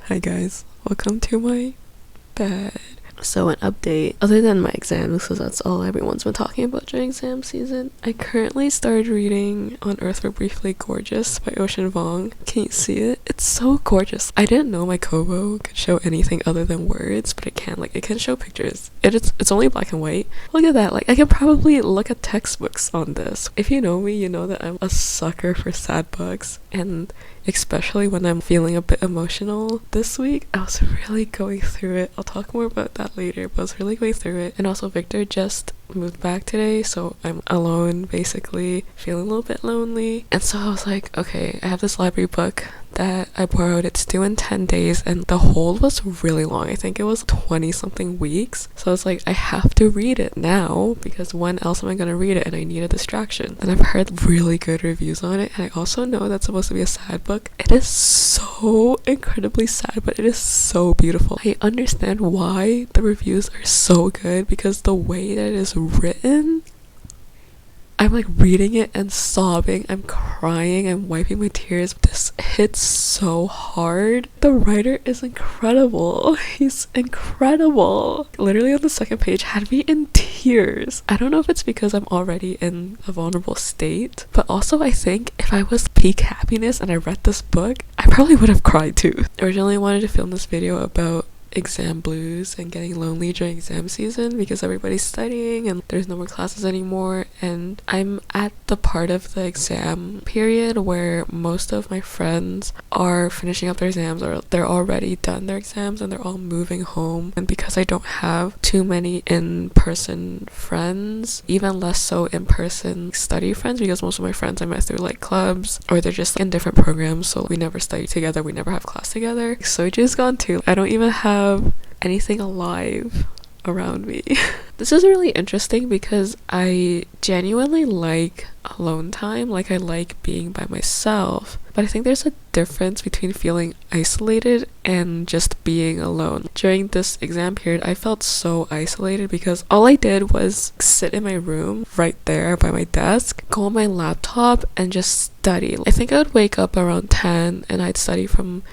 Hi guys, welcome to my bed. So an update, other than my exams, because that's all everyone's been talking about during exam season, I currently started reading On Earth We're Briefly Gorgeous by Ocean Vuong. Can you see it? It's so gorgeous. I didn't know my Kobo could show anything other than words, but it can. Like, it can show pictures. It's only black and white. Look at that. Like, I can probably look at textbooks on this. If you know me, you know that I'm a sucker for sad books, and especially when I'm feeling a bit emotional. This week, I was really going through it. I'll talk more about that later, but I was really going through it. And also, Victor just moved back today, so I'm alone, basically, feeling a little bit lonely. And so I was like, okay, I have this library book that I borrowed. It's due in 10 days, and the hold was really long. I think it was 20 something weeks. So I was like, I have to read it now, because when else am I gonna read it? And I need a distraction. And I've heard really good reviews on it, and I also know that's supposed to be a sad book. It is so incredibly sad, but it is so beautiful. I understand why the reviews are so good, because the way that it is written, I'm like reading it and sobbing, I'm crying, I'm wiping my tears. This hits so hard. The writer is incredible. He's incredible. Literally on the second page had me in tears. I don't know if it's because I'm already in a vulnerable state, but also I think if I was peak happiness and I read this book, I probably would have cried too. Originally I wanted to film this video about exam blues and getting lonely during exam season because everybody's studying and there's no more classes anymore, and I'm at the part of the exam period where most of my friends are finishing up their exams or they're already done their exams and they're all moving home. And because I don't have too many in-person friends, even less so in-person study friends, because most of my friends I met through like clubs or they're just in different programs, so we never study together, we never have class together. Soju's gone too. I don't even have anything alive around me. This is really interesting because I genuinely like alone time. Like, I like being by myself, but I think there's a difference between feeling isolated and just being alone. During this exam period, I felt so isolated because all I did was sit in my room right there by my desk, go on my laptop and just study. I think I would wake up around 10 and I'd study from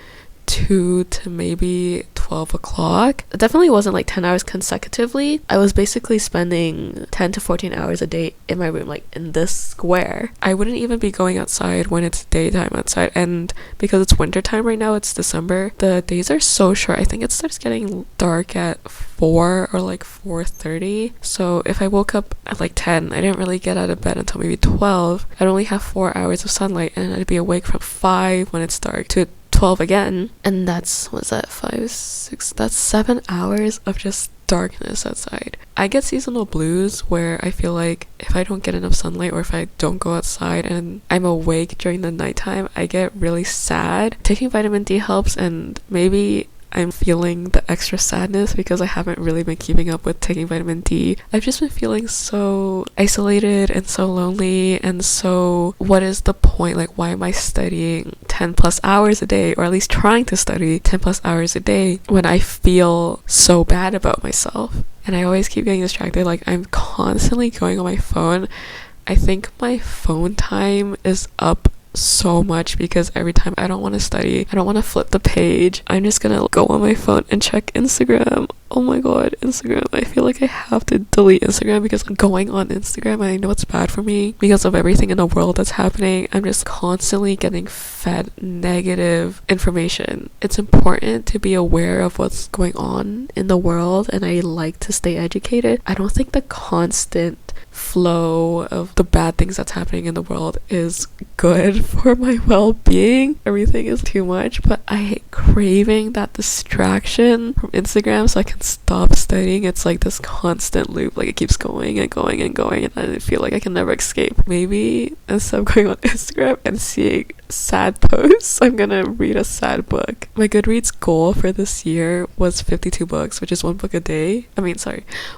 2 to maybe 12 o'clock. It definitely wasn't like 10 hours consecutively. I was basically spending 10 to 14 hours a day in my room, like in this square. I wouldn't even be going outside when it's daytime outside, and because it's winter time right now, it's December, the days are so short. I think it starts getting dark at 4 or like 4:30. So if I woke up at like 10, I didn't really get out of bed until maybe 12. I'd only have 4 hours of sunlight, and I'd be awake from 5 when it's dark to 12 again, and that's, what's that, 5, 6, that's 7 hours of just darkness outside. I get seasonal blues where I feel like if I don't get enough sunlight or if I don't go outside and I'm awake during the nighttime, I get really sad. Taking vitamin D helps, and maybe I'm feeling the extra sadness because I haven't really been keeping up with taking vitamin D. I've just been feeling so isolated and so lonely, and so what is the point? Like, why am I studying 10 plus hours a day, or at least trying to study 10 plus hours a day, when I feel so bad about myself? And I always keep getting distracted. Like, I'm constantly going on my phone. I think my phone time is up so much because every time I don't want to study, I don't want to flip the page, I'm just gonna go on my phone and check Instagram. Oh my god, Instagram. I feel like I have to delete Instagram because I'm going on Instagram and I know it's bad for me because of everything in the world that's happening. I'm just constantly getting fed negative information. It's important to be aware of what's going on in the world, and I like to stay educated. I don't think the constant flow of the bad things that's happening in the world is good for my well-being. Everything is too much, but I hate craving that distraction from Instagram so I can stop studying. It's like this constant loop, like it keeps going and going and going, and I feel like I can never escape. Maybe instead of going on Instagram and seeing sad posts, I'm gonna read a sad book. My Goodreads goal for this year was 52 books, which is one book a day.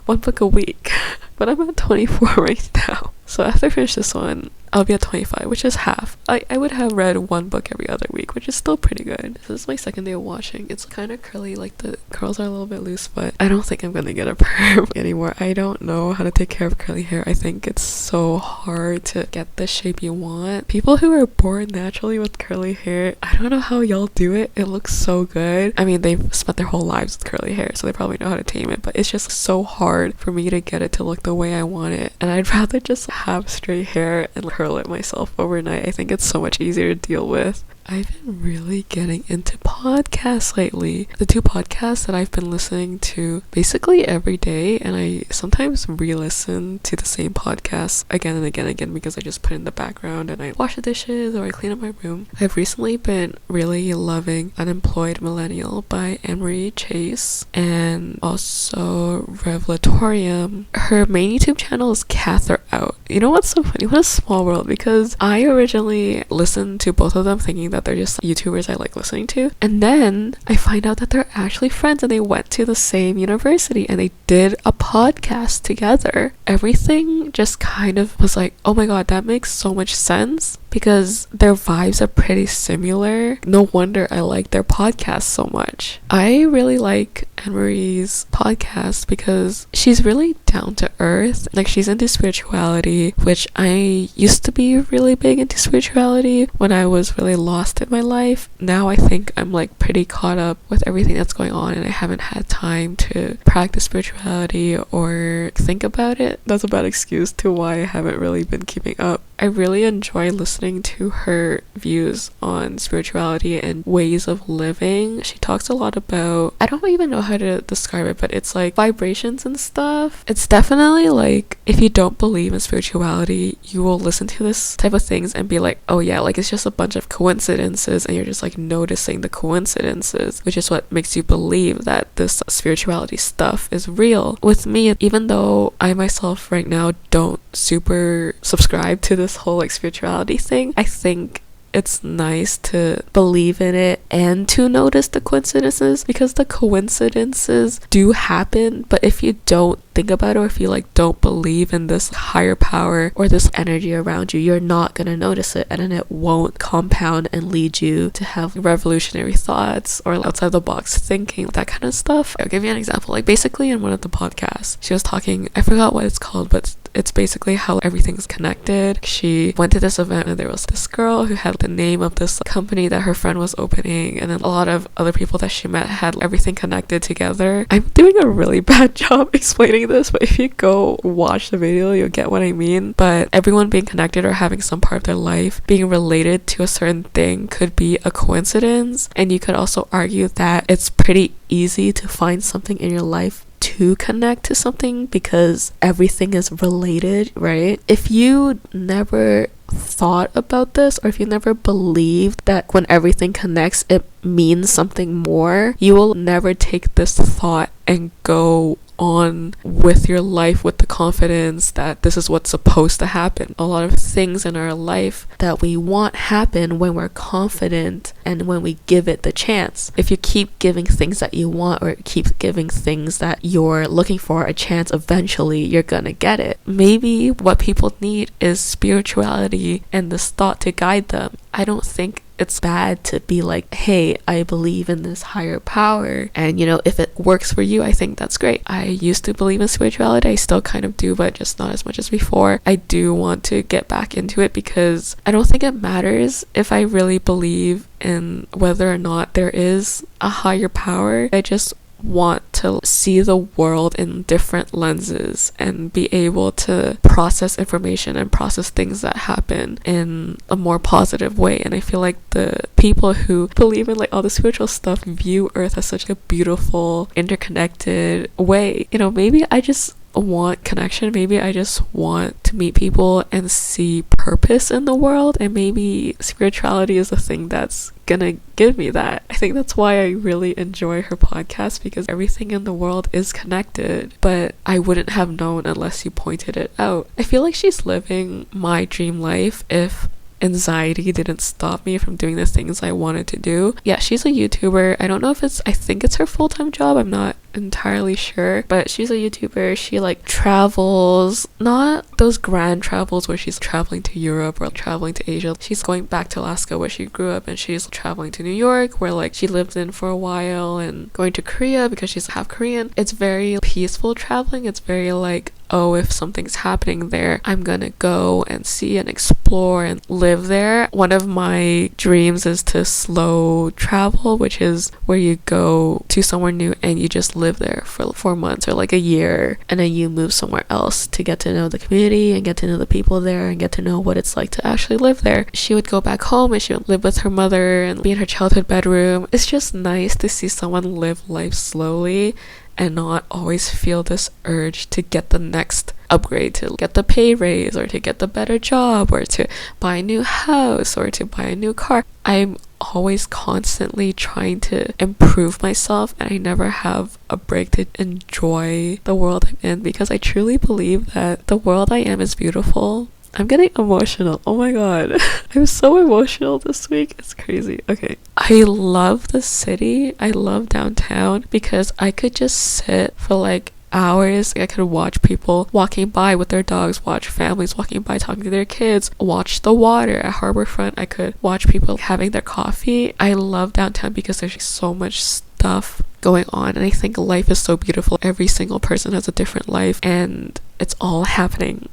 One book a week. but I'm at 24 right now. So after I finish this one, I'll be at 25, which is half. I would have read one book every other week, which is still pretty good. This is my second day of watching. It's kind of curly, like the curls are a little bit loose, but I don't think I'm gonna get a perm anymore. I don't know how to take care of curly hair. I think it's so hard to get the shape you want. People who are born naturally with curly hair, I don't know how y'all do it. It looks so good. I mean, they've spent their whole lives with curly hair, so they probably know how to tame it, but it's just so hard for me to get it to look the way I want it. And I'd rather just have straight hair and curl it myself overnight. I think it's so much easier to deal with. I've been really getting into podcasts lately. The 2 podcasts that I've been listening to basically every day, and I sometimes re-listen to the same podcast again and again and again because I just put it in the background and I wash the dishes or I clean up my room. I've recently been really loving Unemployed Millennial by Anne-Marie Chase and also Revelatorium. Her main YouTube channel is Cather Out. You know what's so funny? What a small world, because I originally listened to both of them thinking that they're just YouTubers I like listening to, and then I find out that they're actually friends and they went to the same university and they did a podcast together. Everything just kind of was like, oh my god, that makes so much sense because their vibes are pretty similar. No wonder I like their podcast so much. I really like Anne-Marie's podcast because she's really down to earth. Like, she's into spirituality, which I used to be really big into spirituality when I was really lost in my life. Now I think I'm like pretty caught up with everything that's going on and I haven't had time to practice spirituality or think about it. That's a bad excuse to why I haven't really been keeping up. I really enjoy listening to her views on spirituality and ways of living. She talks a lot about, I don't even know how to describe it, but it's like vibrations and stuff. It's definitely like, if you don't believe in spirituality, you will listen to this type of things and be like, oh yeah, like it's just a bunch of coincidences, and you're just like noticing the coincidences, which is what makes you believe that this spirituality stuff is real. With me, even though I myself right now don't super subscribe to this whole like spirituality thing, I think it's nice to believe in it and to notice the coincidences, because the coincidences do happen, but if you don't think about it, or if you like don't believe in this higher power or this energy around you, you're not gonna notice it, and then it won't compound and lead you to have revolutionary thoughts or outside the box thinking, that kind of stuff. I'll give you an example. Like, basically in one of the podcasts, she was talking, I forgot what it's called, but it's basically how everything's connected. She went to this event and there was this girl who had the name of this company that her friend was opening, and then a lot of other people that she met had everything connected together. I'm doing a really bad job explaining this, but if you go watch the video, you'll get what I mean. But everyone being connected or having some part of their life being related to a certain thing could be a coincidence, and you could also argue that it's pretty easy to find something in your life to connect to something because everything is related, right? If you never thought about this, or if you never believed that when everything connects it means something more, you will never take this thought and go on with your life with the confidence that this is what's supposed to happen. A lot of things in our life that we want happen when we're confident and when we give it the chance. If you keep giving things that you want, or keep giving things that you're looking for a chance, eventually you're gonna get it. Maybe what people need is spirituality and this thought to guide them. I don't think it's bad to be like, hey, I believe in this higher power, and you know, if it works for you, I think that's great. I used to believe in spirituality, I still kind of do, but just not as much as before. I do want to get back into it because I don't think it matters if I really believe in whether or not there is a higher power. I just want to see the world in different lenses and be able to process information and process things that happen in a more positive way. And I feel like the people who believe in like all the spiritual stuff view Earth as such a beautiful, interconnected way. You know, maybe I just want connection, maybe I just want to meet people and see purpose in the world, and maybe spirituality is the thing that's gonna give me that. I think that's why I really enjoy her podcast, because everything in the world is connected, but I wouldn't have known unless you pointed it out. I feel like she's living my dream life if anxiety didn't stop me from doing the things I wanted to do. Yeah, she's a YouTuber. I don't know if I think it's her full-time job. I'm not entirely sure, but she's a YouTuber. She like travels, not those grand travels where she's traveling to Europe or traveling to Asia. She's going back to Alaska where she grew up, and she's traveling to New York where like she lived in for a while, and going to Korea because she's half Korean. It's very peaceful traveling. It's very like, oh, if something's happening there, I'm gonna go and see and explore and live there. One of my dreams is to slow travel, which is where you go to somewhere new and you just live there for 4 months or like a year, and then you move somewhere else to get to know the community and get to know the people there and get to know what it's like to actually live there. She would go back home and she would live with her mother and be in her childhood bedroom. It's just nice to see someone live life slowly and not always feel this urge to get the next upgrade, to get the pay raise, or to get the better job, or to buy a new house, or to buy a new car. I'm always constantly trying to improve myself, and I never have a break to enjoy the world I'm in, because I truly believe that the world I am is beautiful. I'm getting emotional. Oh my god. I'm so emotional this week. It's crazy. Okay. I love the city. I love downtown because I could just sit for like hours. I could watch people walking by with their dogs, watch families walking by talking to their kids, watch the water at Harborfront. I could watch people having their coffee. I love downtown because there's so much stuff going on, and I think life is so beautiful. Every single person has a different life, and it's all happening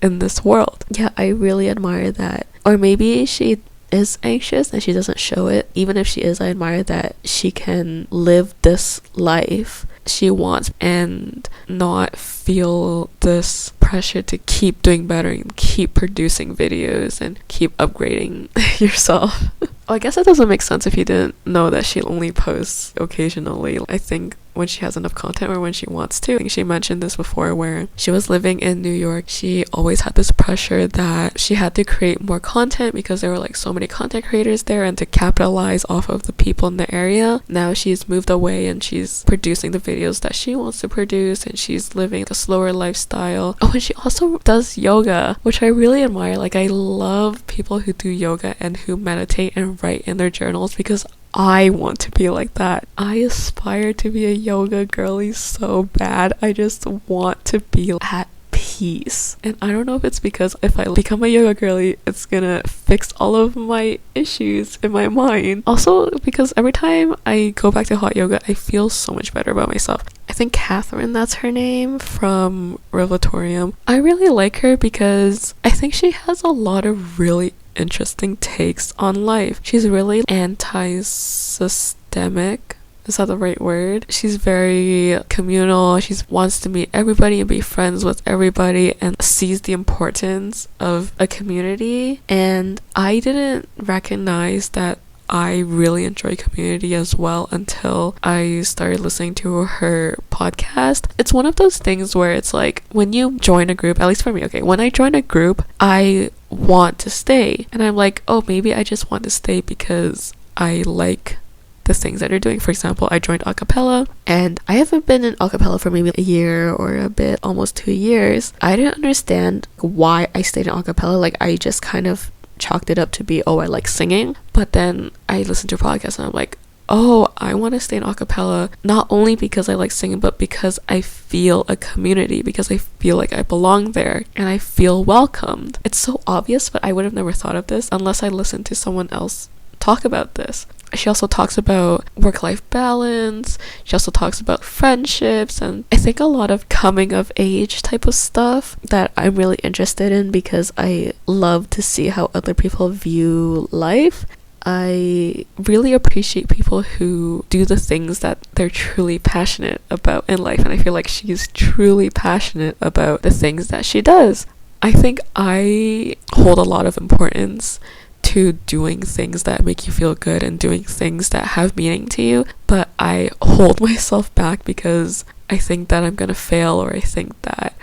in this world. Yeah, I really admire that. Or maybe she is anxious and she doesn't show it. Even if she is, I admire that she can live this life she wants and not feel this pressure to keep doing better and keep producing videos and keep upgrading yourself. Well, I guess it doesn't make sense if you didn't know that she only posts occasionally. I think when she has enough content or when she wants to. I think she mentioned this before, where she was living in New York. She always had this pressure that she had to create more content because there were like so many content creators there, and to capitalize off of the people in the area. Now she's moved away and she's producing the videos that she wants to produce, and she's living a slower lifestyle. Oh, and she also does yoga, which I really admire. Like, I love people who do yoga and who meditate and write in their journals, because I want to be like that. I aspire to be a yoga girly so bad. I just want to be at peace. And I don't know if it's because if I become a yoga girly, it's gonna fix all of my issues in my mind. Also, because every time I go back to hot yoga, I feel so much better about myself. I think Catherine, that's her name, from Revelatorium. I really like her because I think she has a lot of really interesting takes on life. She's really anti-systemic. Is that the right word? She's very communal. She wants to meet everybody and be friends with everybody and sees the importance of a community. And I didn't recognize that I really enjoy community as well until I started listening to her podcast. It's one of those things where it's like, when you join a group, at least for me, okay, when I join a group, I want to stay. And I'm like, oh, maybe I just want to stay because I like the things that they're doing. For example, I joined acapella, and I haven't been in acapella for maybe a year or a bit, almost 2 years. I didn't understand why I stayed in acapella. Like, I just kind of chalked it up to be, oh, I like singing. But then I listened to a podcast and I'm like, oh, I want to stay in acapella not only because I like singing, but because I feel a community, because I feel like I belong there and I feel welcomed. It's so obvious, but I would have never thought of this unless I listened to someone else talk about this. She also talks about work-life balance. She also talks about friendships, and I think a lot of coming of age type of stuff that I'm really interested in, because I love to see how other people view life. I really appreciate people who do the things that they're truly passionate about in life, and I feel like she's truly passionate about the things that she does. I think I hold a lot of importance to doing things that make you feel good and doing things that have meaning to you, but I hold myself back because I think that I'm gonna fail, or I think that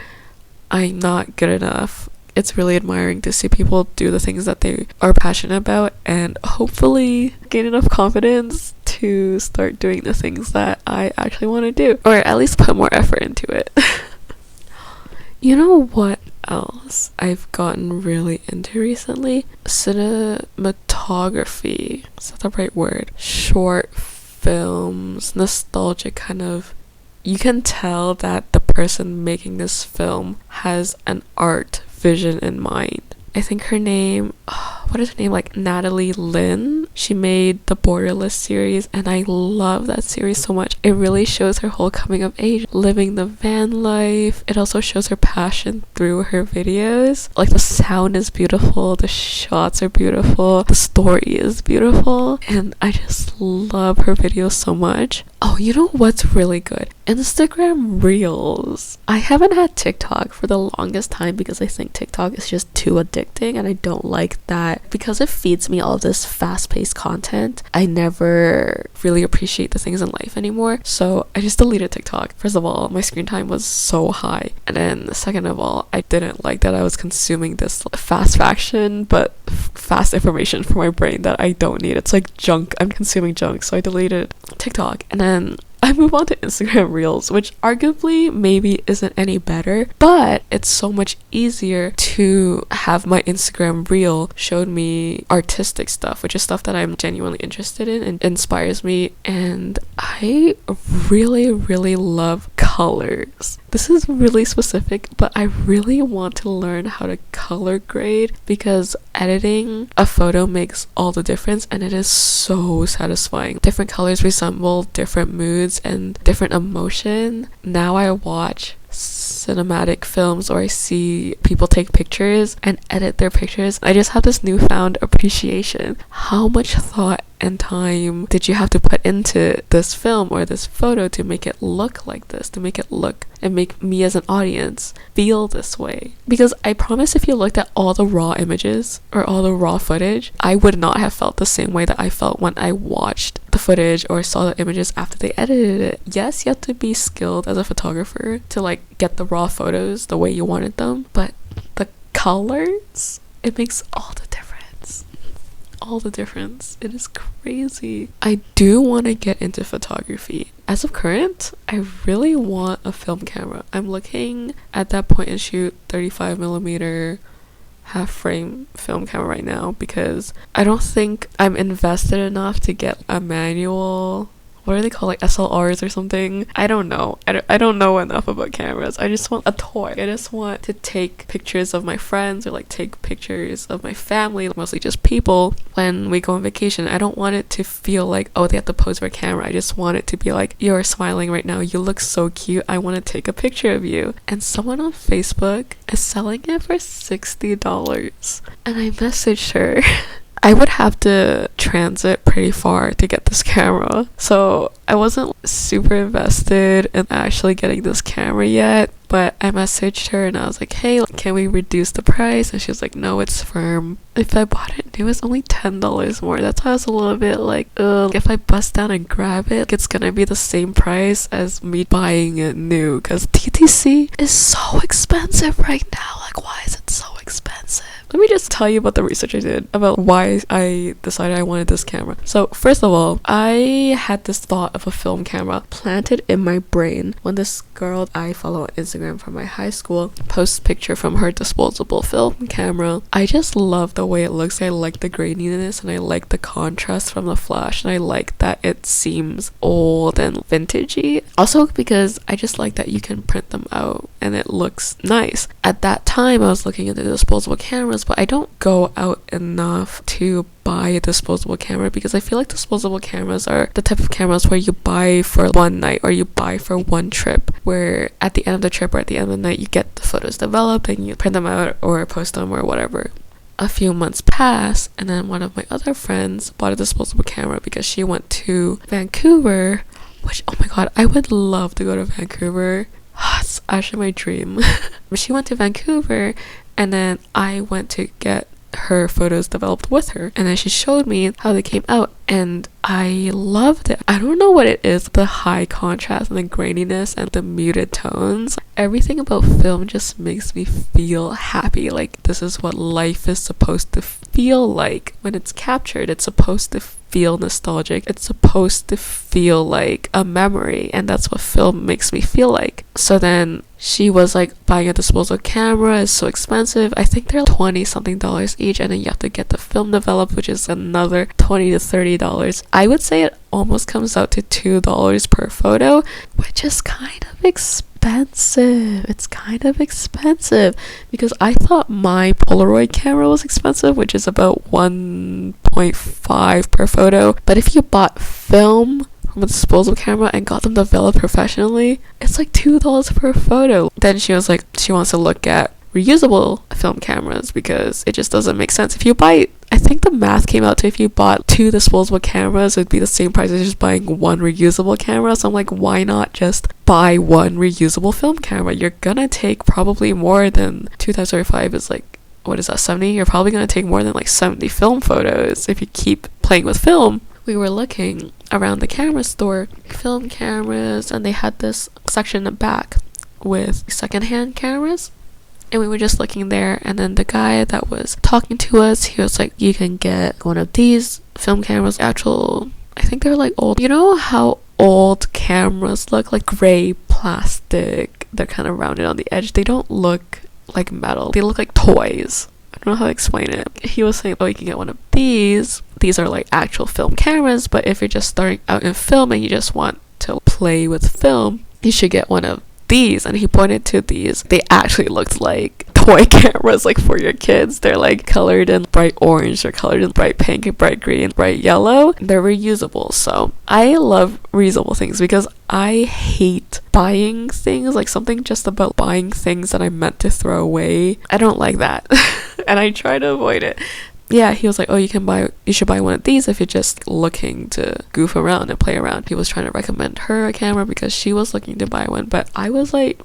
I'm not good enough. It's really admiring to see people do the things that they are passionate about and hopefully gain enough confidence to start doing the things that I actually want to do, or at least put more effort into it. You know what else I've gotten really into recently? Cinematography. Is that the right word? Short films, nostalgic kind of. You can tell that the person making this film has an art vision in mind. I think her name, what is her name? Like Natalie Lynn. She made the Borderless series, and I love that series so much. It really shows her whole coming of age, living the van life. It also shows her passion through her videos. Like the sound is beautiful, the shots are beautiful, the story is beautiful, and I just love her videos so much. Oh, you know what's really good? Instagram Reels. I haven't had TikTok for the longest time because I think TikTok is just too addicting, and I don't like that because it feeds me all of this fast-paced content. I never really appreciate the things in life anymore, so I just deleted TikTok. First of all, my screen time was so high, and then second of all, I didn't like that I was consuming this fast fashion but fast information for my brain that I don't need. It's like junk. I'm consuming junk, so I deleted TikTok, and then I move on to Instagram Reels, which arguably maybe isn't any better, but it's so much easier to have my Instagram Reel showed me artistic stuff, which is stuff that I'm genuinely interested in and inspires me, and I really, really love colors. This is really specific, but I really want to learn how to color grade because editing a photo makes all the difference, and it is so satisfying. Different colors resemble different moods and different emotion. Now I watch cinematic films or I see people take pictures and edit their pictures. I just have this newfound appreciation. How much thought and time did you have to put into this film or this photo to make it look like this, to make it look and make me as an audience feel this way? Because I promise if you looked at all the raw images or all the raw footage, I would not have felt the same way that I felt when I watched the footage or saw the images after they edited it. Yes, you have to be skilled as a photographer to like get the raw photos the way you wanted them, but the colors, it makes all the difference. All the difference. It is crazy. I do want to get into photography. As of current, I really want a film camera. I'm looking at that point and shoot 35mm half frame film camera right now because I don't think I'm invested enough to get a manual. What are they called, like SLRs or something? I don't know. I don't know enough about cameras. I just want a toy. I just want to take pictures of my friends or like take pictures of my family, mostly just people, when we go on vacation. I don't want it to feel like, oh, they have to pose for a camera. I just want it to be like, you're smiling right now. You look so cute. I want to take a picture of you. And someone on Facebook is selling it for $60. And I messaged her. I would have to transit pretty far to get this camera, so I wasn't super invested in actually getting this camera yet, but I messaged her and I was like, hey, can we reduce the price? And she was like, no, it's firm. If I bought it new, it's only $10 more. That's why I was a little bit like, if I bust down and grab it, it's gonna be the same price as me buying it new, because TTC is so expensive right now. Like, why is it so expensive? Let me just tell you about the research I did about why I decided I wanted this camera. So first of all, I had this thought of a film camera planted in my brain when this girl I follow on Instagram from my high school posts a picture from her disposable film camera. I just love the way it looks. I like the graininess and I like the contrast from the flash, and I like that it seems old and vintagey. Also because I just like that you can print them out and it looks nice. At that time I was looking into disposable cameras, but I don't go out enough to buy a disposable camera because I feel like disposable cameras are the type of cameras where you buy for one night or you buy for one trip, where at the end of the trip or at the end of the night you get the photos developed and you print them out or post them or whatever. A few months passed, and then one of my other friends bought a disposable camera because she went to Vancouver, which, oh my god, I would love to go to Vancouver. It's actually my dream. She went to Vancouver, and then I went to get her photos developed with her, and then she showed me how they came out, and I loved it. I don't know what it is, the high contrast and the graininess and the muted tones. Everything about film just makes me feel happy. Like, this is what life is supposed to feel like when it's captured. It's supposed to feel nostalgic. It's supposed to feel like a memory, and that's what film makes me feel like. So then she was like, buying a disposable camera is so expensive. I think they're 20 something dollars each, and then you have to get the film developed, which is another $20 to $30. I would say it almost comes out to $2 per photo, which is kind of expensive. It's kind of expensive because I thought my Polaroid camera was expensive, which is about 1.5 per photo. But if you bought film from a disposable camera and got them developed professionally, it's like $2 per photo. Then she was like, she wants to look at reusable film cameras because it just doesn't make sense. If you buy, I think the math came out to, if you bought 2 disposable cameras, it would be the same price as just buying 1 reusable camera. So I'm like, why not just buy 1 reusable film camera? You're gonna take probably more than 2 times 35 is like, what is that, 70? You're probably gonna take more than like 70 film photos if you keep playing with film. We were looking around the camera store, film cameras, and they had this section in the back with secondhand cameras. And we were just looking there, and then the guy that was talking to us, he was like, you can get one of these film cameras, actual, I think they're like old, you know how old cameras look, like gray plastic, they're kind of rounded on the edge, they don't look like metal, they look like toys. I don't know how to explain it. He was saying, oh, you can get one of these are like actual film cameras, but if you're just starting out in film and you just want to play with film, you should get one of these. And he pointed to these. They actually looked like toy cameras, like for your kids. They're like colored in bright orange, they're colored in bright pink, bright green, bright yellow. They're reusable. So I love reusable things because I hate buying things, like something just about buying things that I meant to throw away. I don't like that. And I try to avoid it. Yeah, he was like, oh, you should buy one of these if you're just looking to goof around and play around. He was trying to recommend her a camera because she was looking to buy one, but I was like,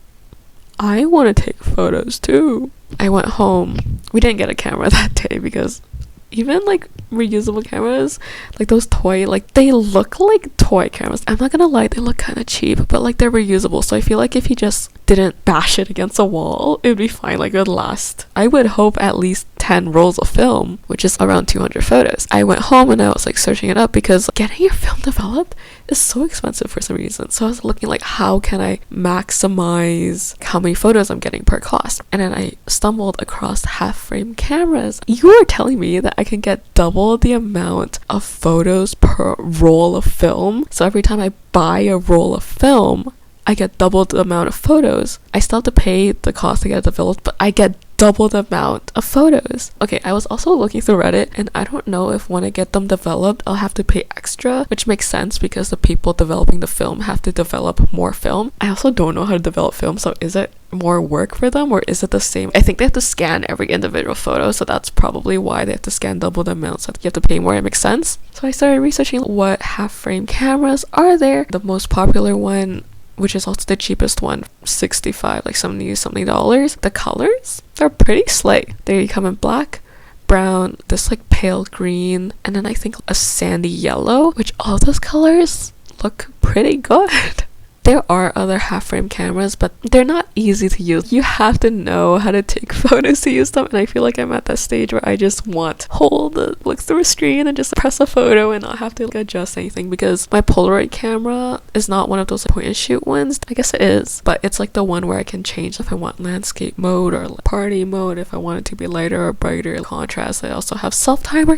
I want to take photos too. I went home. We didn't get a camera that day because even like reusable cameras, like those toy, like they look like toy cameras. I'm not gonna lie, they look kind of cheap, but like they're reusable. So I feel like if you just didn't bash it against a wall, it would be fine. Like it would last, I would hope, at least 10 rolls of film, which is around 200 photos. I went home and I was like searching it up because getting your film developed is so expensive for some reason. So I was looking like, how can I maximize how many photos I'm getting per cost? And then I stumbled across half frame cameras. You were telling me that I can get double the amount of photos per roll of film. So every time I buy a roll of film, I get double the amount of photos. I still have to pay the cost to get it developed, but I get double the amount of photos. Okay, I was also looking through Reddit, and I don't know if when I get them developed, I'll have to pay extra, which makes sense because the people developing the film have to develop more film. I also don't know how to develop film, so is it more work for them or is it the same? I think they have to scan every individual photo, so that's probably why they have to scan double the amount, so you have to pay more. It makes sense. So I started researching what half frame cameras are there. The most popular one, which is also the cheapest one, $65, like $70 something. The colors, they're pretty slay. They come in black, brown, this like pale green, and then I think a sandy yellow, which all those colors look pretty good. There are other half frame cameras, but they're not easy to use. You have to know how to take photos to use them, and I feel like I'm at that stage where I just want to look through a screen and just press a photo and not have to adjust anything, because my Polaroid camera is not one of those point and shoot ones. I guess it is, but it's like the one where I can change if I want landscape mode or party mode, if I want it to be lighter or brighter contrast. I also have self-timer.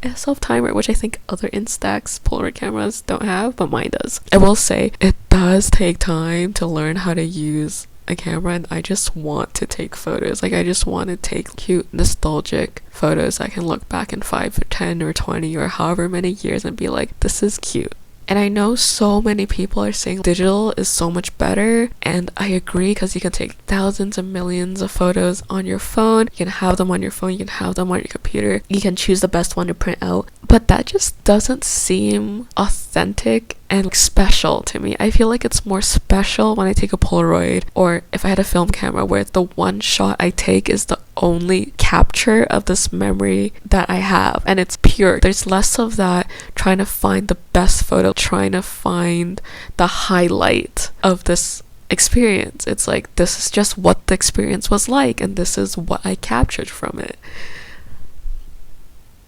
A self-timer, which I think other Instax Polaroid cameras don't have, but mine does. I will say it does take time to learn how to use a camera, and I just want to take photos. Like, I just want to take cute, nostalgic photos I can look back in 5 or 10 or 20 or however many years and be like, this is cute. And I know so many people are saying digital is so much better, and I agree, because you can take thousands and millions of photos on your phone. You can have them on your phone, you can have them on your computer, you can choose the best one to print out, but that just doesn't seem authentic and special to me. I feel like it's more special when I take a Polaroid, or if I had a film camera where the one shot I take is the only capture of this memory that I have, and it's pure. There's less of that trying to find the best photo, trying to find the highlight of this experience. It's like, this is just what the experience was like, and this is what I captured from it.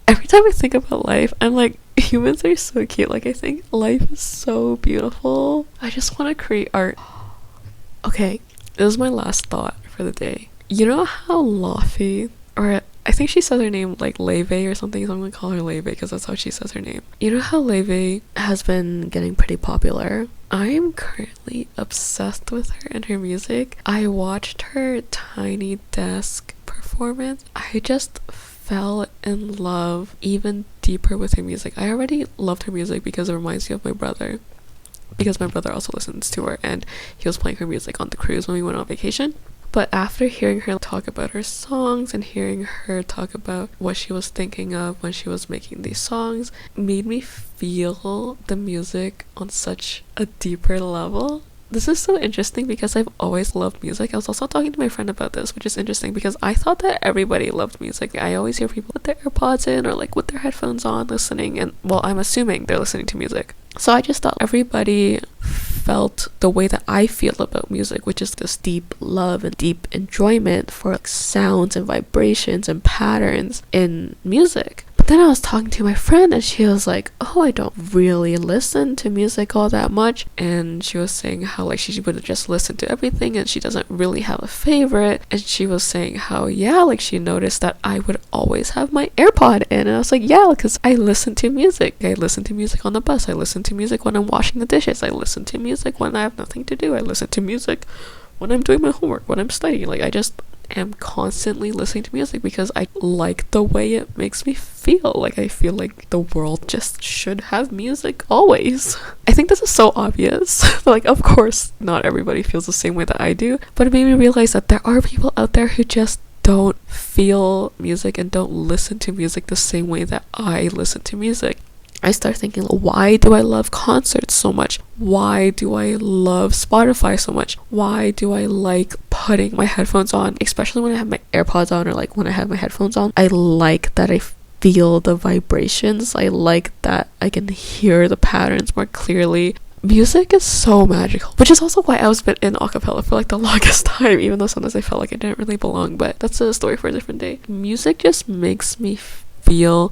Every time I think about life, I'm like, Humans are so cute. Like, I think life is so beautiful. I just want to create art. Okay, this is my last thought for the day. You know how Laufey, or I think she says her name like Leve or something, so I'm gonna call her Leve because that's how she says her name. You know how Leve has been getting pretty popular? I'm currently obsessed with her and her music. I watched her Tiny Desk performance. I just fell in love even deeper with her music. I already loved her music because it reminds me of my brother. Because my brother also listens to her, and he was playing her music on the cruise when we went on vacation. But after hearing her talk about her songs and hearing her talk about what she was thinking of when she was making these songs, made me feel the music on such a deeper level. This is so interesting because I've always loved music. I was also talking to my friend about this, which is interesting because I thought that everybody loved music. I always hear people with their AirPods in or like with their headphones on listening, and well, I'm assuming they're listening to music. So I just thought everybody felt the way that I feel about music, which is this deep love and deep enjoyment for like sounds and vibrations and patterns in music. But then I was talking to my friend and she was like, oh, I don't really listen to music all that much. And she was saying how like she would just listen to everything and she doesn't really have a favorite. And she was saying how, yeah, like she noticed that I would always have my AirPod in. And I was like, yeah, because I listen to music. I listen to music on the bus. I listen to music when I'm washing the dishes. I listen to music when I have nothing to do. I listen to music when I'm doing my homework, when I'm studying. Like I just am constantly listening to music because I like the way it makes me feel. Like I feel like the world just should have music always. I think this is so obvious. Like of course not everybody feels the same way that I do, but it made me realize that there are people out there who just don't feel music and don't listen to music the same way that I listen to music. I start thinking, why do I love concerts so much? Why do I love Spotify so much? Why do I like putting my headphones on, especially when I have my AirPods on or like when I have my headphones on? I like that I feel the vibrations. I like that I can hear the patterns more clearly. Music is so magical, which is also why I was been in acapella for like the longest time, even though sometimes I felt like I didn't really belong, but that's a story for a different day. Music just makes me feel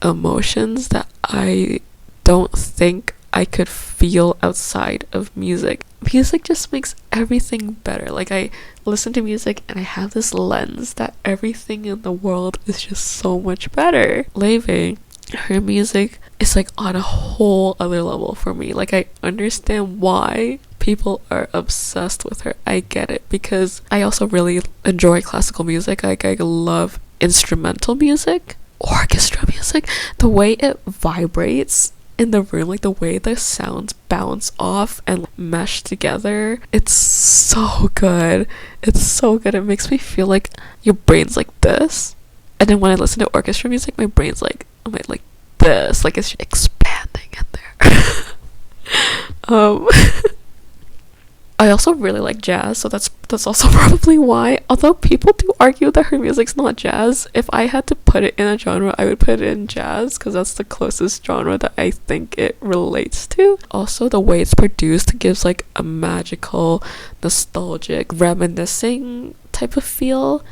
emotions that I don't think I could feel outside of music. Music just makes everything better. Like I listen to music and I have this lens that everything in the world is just so much better. Leve, her music is like on a whole other level for me. Like I understand why people are obsessed with her. I get it because I also really enjoy classical music. Like I love instrumental music. Orchestra music, the way it vibrates in the room, like the way the sounds bounce off and mesh together, it's so good. It's so good. It makes me feel like your brain's like this, and then when I listen to orchestra music, my brain's like, I'm like this, like it's expanding in there. I also really like jazz, so that's also probably why. Although people do argue that her music's not jazz, if I had to put it in a genre, I would put it in jazz because that's the closest genre that I think it relates to. Also, the way it's produced gives like a magical, nostalgic, reminiscing type of feel.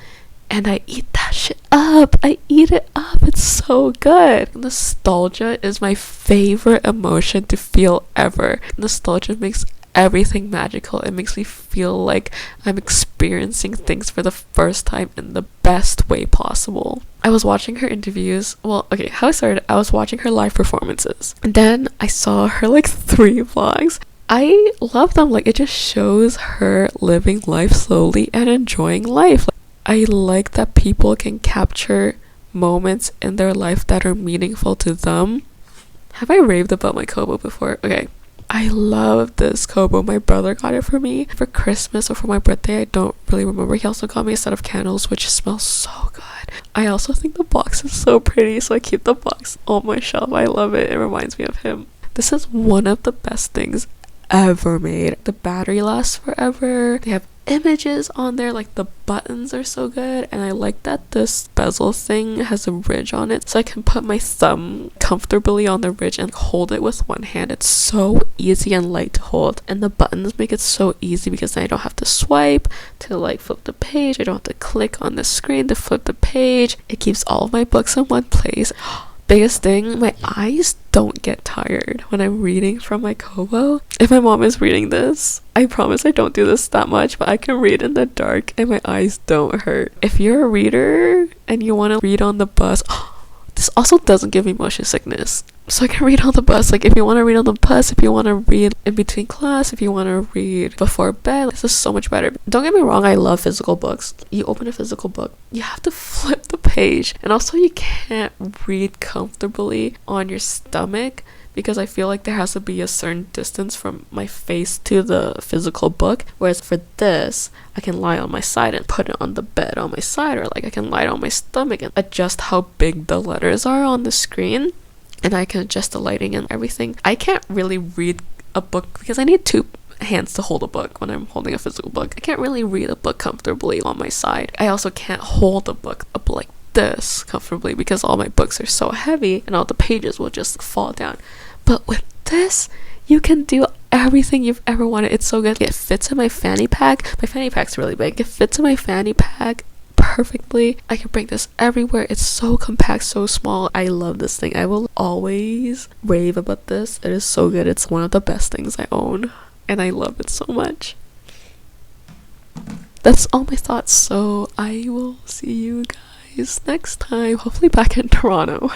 And I eat that shit up. I eat it up. It's so good. Nostalgia is my favorite emotion to feel ever. Nostalgia makes everything magical. It makes me feel like I'm experiencing things for the first time in the best way possible. I was watching her interviews. Well, okay, how I started, I was watching her live performances. And then I saw her like 3 vlogs. I love them. Like it just shows her living life slowly and enjoying life. I like that people can capture moments in their life that are meaningful to them. Have I raved about my Kobo before? Okay. I love this Kobo. My brother got it for me for Christmas or for my birthday. I don't really remember. He also got me a set of candles, which smells so good. I also think the box is so pretty, so I keep the box on my shelf. I love it. It reminds me of him. This is one of the best things ever made. The battery lasts forever. They have images on there, like the buttons are so good, and I like that this bezel thing has a ridge on it, so I can put my thumb comfortably on the ridge and hold it with one hand. It's so easy and light to hold, and the buttons make it so easy because then I don't have to swipe to like flip the page. I don't have to click on the screen to flip the page. It keeps all of my books in one place. Biggest thing, my eyes don't get tired when I'm reading from my Kobo. If my mom is reading this, I promise I don't do this that much, but I can read in the dark and my eyes don't hurt. If you're a reader and you want to read on the bus, this also doesn't give me motion sickness. So I can read on the bus. Like, if you want to read on the bus, if you want to read in between class, if you want to read before bed, this is so much better. Don't get me wrong, I love physical books. You open a physical book, you have to flip the page. And also, you can't read comfortably on your stomach, because I feel like there has to be a certain distance from my face to the physical book. Whereas for this, I can lie on my side and put it on the bed on my side, or like I can lie on my stomach and adjust how big the letters are on the screen, and I can adjust the lighting and everything. I can't really read a book because I need two hands to hold a book when I'm holding a physical book. I can't really read a book comfortably on my side. I also can't hold a book up like this comfortably because all my books are so heavy and all the pages will just fall down. But with this, you can do everything you've ever wanted. It's so good. It fits in my fanny pack. My fanny pack's really big. It fits in my fanny pack perfectly. I can bring this everywhere. It's so compact, so small. I love this thing. I will always rave about this. It is so good. It's one of the best things I own, and I love it so much. That's all my thoughts, so I will see you guys next time, hopefully back in Toronto.